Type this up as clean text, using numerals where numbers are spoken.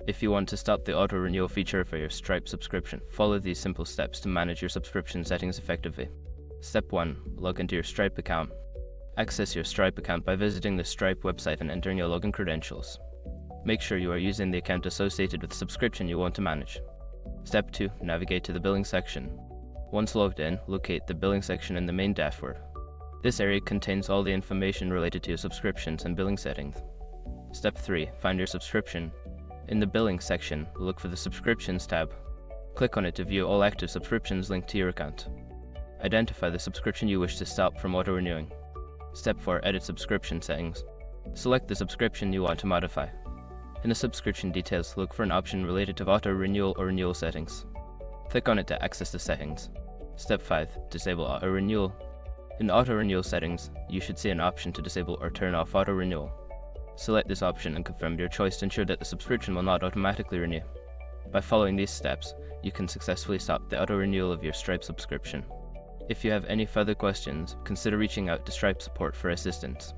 If you want to stop the auto-renewal feature for your Stripe subscription, follow these simple steps to manage your subscription settings effectively. Step 1. Log into your Stripe account. Access your Stripe account by visiting the Stripe website and entering your login credentials. Make sure you are using the account associated with the subscription you want to manage. Step 2. Navigate to the billing section. Once logged in, locate the billing section in the main dashboard. This area contains all the information related to your subscriptions and billing settings. Step 3. Find your subscription. In the billing section, look for the Subscriptions tab. Click on it to view all active subscriptions linked to your account. Identify the subscription you wish to stop from auto-renewing. Step 4. Edit subscription settings. Select the subscription you want to modify. In the subscription details, look for an option related to auto-renewal or renewal settings. Click on it to access the settings. Step 5. Disable auto-renewal. In auto-renewal settings, you should see an option to disable or turn off auto-renewal. Select this option and confirm your choice to ensure that the subscription will not automatically renew. By following these steps, you can successfully stop the auto-renewal of your Stripe subscription. If you have any further questions, consider reaching out to Stripe support for assistance.